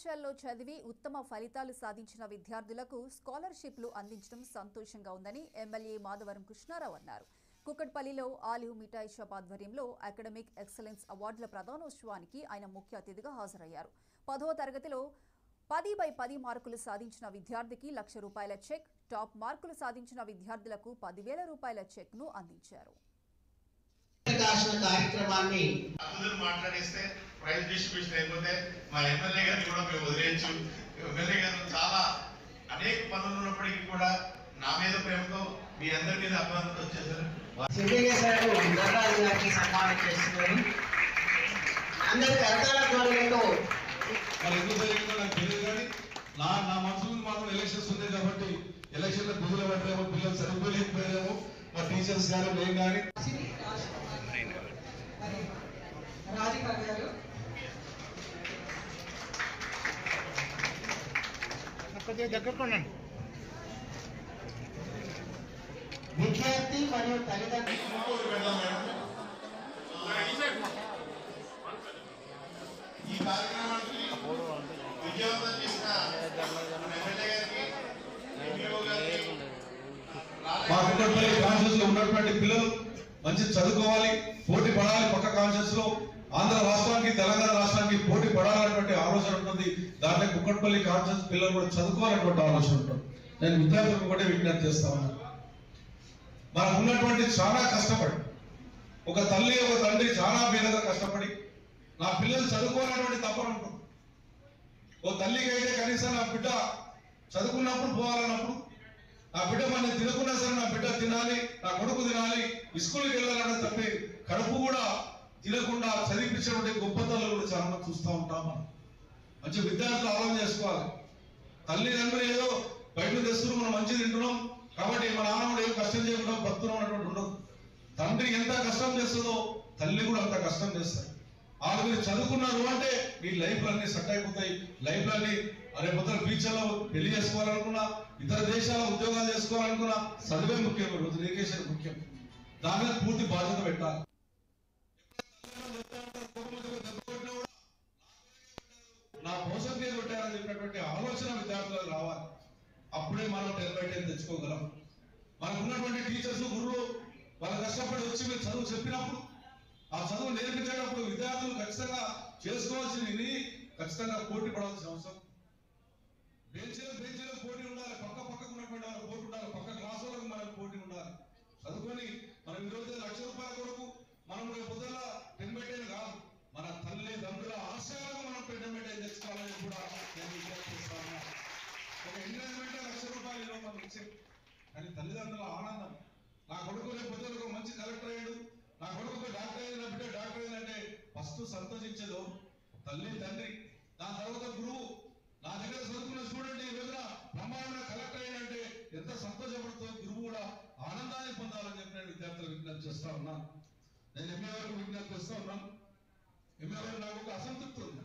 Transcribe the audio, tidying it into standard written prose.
కళాశాలలో చదివి ఉత్తమ ఫలితాలు సాధించిన విద్యార్థులకు స్కాలర్షిప్లు అందించడం సంతోషంగా ఉందని ఎమ్మెల్యే మాధవరం కృష్ణారావు అన్నారు. కుకట్పల్లిలో ఆలివ్ మిఠాయి షాప్ ఆధ్వర్యంలో అకాడమిక్ ఎక్సలెన్స్ అవార్డుల ప్రదానోత్సవానికి ఆయన ముఖ్య అతిథిగా హాజరయ్యారు. 10వ తరగతిలో 10/10 మార్కులు సాధించిన విద్యార్థికి ₹1,00,000 చెక్, టాప్ మార్కులు సాధించిన విద్యార్థులకు ₹10,000 చెక్ను అందించారు. కార్యక్రమాన్ని అందరూ మాట్లాడిస్తే ప్రైజ్ డిస్ట్రిబ్యూషన్ అయిపోతే మా ఎమ్మెల్యే గారిని కూడా మేము వదిలేయచ్చు. ఎమ్మెల్యే గారు చాలా అనేక పనులు ఉన్నప్పటికీ కూడా నా మీద ప్రేమతో మీ అందరి మీద అభిమానంతో వచ్చేసారు. సన్మానం చేస్తున్నారు. అందరి కర్తల ధ్వనులతో మరి ఎందుకు జరిగిందో నాకు తెలియదు, కానీ నా మనసు ముందు మాత్రం ఎలక్షన్స్ ఉన్నాయి కాబట్టి ఎలక్షన్లో బిజీలో పడలేమో, పిల్లలు సరిపోలేకపోయారేమో, మా టీచర్స్ కానీ మేము కానీ విద్యార్థి మరియు తల్లిదండ్రులు ఈ కార్యక్రమానికి విజయవంతం చేసిన ఎమ్మెల్యే గారికి, ఎంపీఓ గారికి, మా కుకట్పల్లి కాన్షియస్ లో ఉన్నటువంటి పిల్లలు మంచి చదువుకోవాలి, పోటీ పడాలి. పక్క కాన్షియస్ లో ఆంధ్ర రాష్ట్రానికి తెలంగాణ రాష్ట్రానికి పోటీ పడాలనేటువంటి ఆలోచన ఉంటుంది. దాంట్లో కుకట్పల్లి కాన్షియస్ పిల్లలు కూడా చదువుకోవాలనేటువంటి ఆలోచన ఉంటుంది. నేను విద్యార్థులకు కూడా విజ్ఞప్తి చేస్తా ఉన్నాను. మనకు ఉన్నటువంటి చాలా కష్టపడి ఒక తల్లి ఒక తండ్రి చాలా పేదగా కష్టపడి నా పిల్లలు చదువుకోవాలనేటువంటి తపన ఉంటుంది. ఓ తల్లికి అయితే కనీసం నా బిడ్డ చదువుకున్నప్పుడు పోవాలన్నప్పుడు, నా బిడ్డ మనం తినకున్నా సరే నా బిడ్డ తినాలి, నా కొడుకు తినాలి, స్కూల్కి వెళ్ళాలనే తప్పి కడుపు కూడా తినకుండా చదివించినటువంటి గొప్పతలు కూడా చాలా మంది చూస్తూ ఉంటాం. మనం మంచి విద్యార్థులు ఆలోచన చేసుకోవాలి. తల్లిదండ్రులు ఏదో బయట తెస్తున్నాం, మనం మంచి తింటున్నాం కాబట్టి మన నాన్న కూడా ఏం కష్టం చేయకుండా బతున్నాం అన్నటువంటి ఉండదు. తండ్రి ఎంత కష్టం చేస్తుందో తల్లి కూడా అంత కష్టం చేస్తారు. వాళ్ళు మీరు చదువుకున్నారు అంటే మీ లైఫ్ అన్ని సెట్ అయిపోతాయి. లైఫ్ అన్ని రేపు ఫ్యూచర్లో పెళ్లి చేసుకోవాలనుకున్నా, ఇతర దేశాల ఉద్యోగాలు చేసుకోవాలనుకున్నా చదివే ముఖ్యం, రోజు ఎడ్యుకేషన్ ముఖ్యం. దాని మీద పూర్తి బాధ్యత పెట్టాలి. నా కోసం మీద పెట్టారని చెప్పినటువంటి ఆలోచన విద్యార్థులకు రావాలి. అప్పుడే మనం 10/10 తెచ్చుకోగలం. మనకు ఉన్నటువంటి టీచర్స్ గురువులు వాళ్ళు కష్టపడి వచ్చి మీరు చదువు చెప్పినప్పుడు, ఆ చదువు నేర్పించేటప్పుడు విద్యార్థులు ఖచ్చితంగా చేసుకోవాల్సింది ఖచ్చితంగా పోటీ పడాల్సిన అవసరం. బెంచీలో పోటీ ఉండాలి, పక్కకు ఉన్నటువంటి వాళ్ళకి పోటీ ఉండాలి, పక్క క్లాస్ వాళ్ళకి మనకు పోటీ ఉండాలి. చదువుకొని మనం ఈరోజు ₹1,00,000 కొరకు మనం పొద్దున 10/10 కాదు, మన తల్లిదండ్రుల ఆశయాలకు మనం 10/10 తెచ్చుకోవాలని కూడా నేను విజ్ఞప్తి చేస్తాను. ఒక ఎంకరేజ్మెంట్ ₹1,00,000 ఈరోజు మనం ఇచ్చాం, కానీ తల్లిదండ్రుల ఆనందం, నా కొడుకు రేపు పొద్దున ఒక మంచి కలెక్టర్ అయ్యాడు, నా కొడుకు డాక్టర్ అయిన బిడ్డ డాక్టర్ అయిందంటే ఫస్ట్ సంతోషించేదో తల్లి తండ్రి, దాని తర్వాత గురువు. నా దగ్గర చదువుకున్న స్టూడెంట్ ఈ రోజున బ్రహ్మాండంగా కలెక్టర్ అయ్యాడంటే ఎంత సంతోషపడుతుందో గురువు కూడా ఆనందాన్ని పొందాలని చెప్పి నేను విద్యార్థులకు విజ్ఞప్తి చేస్తా ఉన్నాను. నేను ఎంఏ వరకు విజ్ఞప్తి చేస్తా ఉన్నాను. ఎంఏ వరకు నాకు ఒక అసంతృప్తి ఉంది.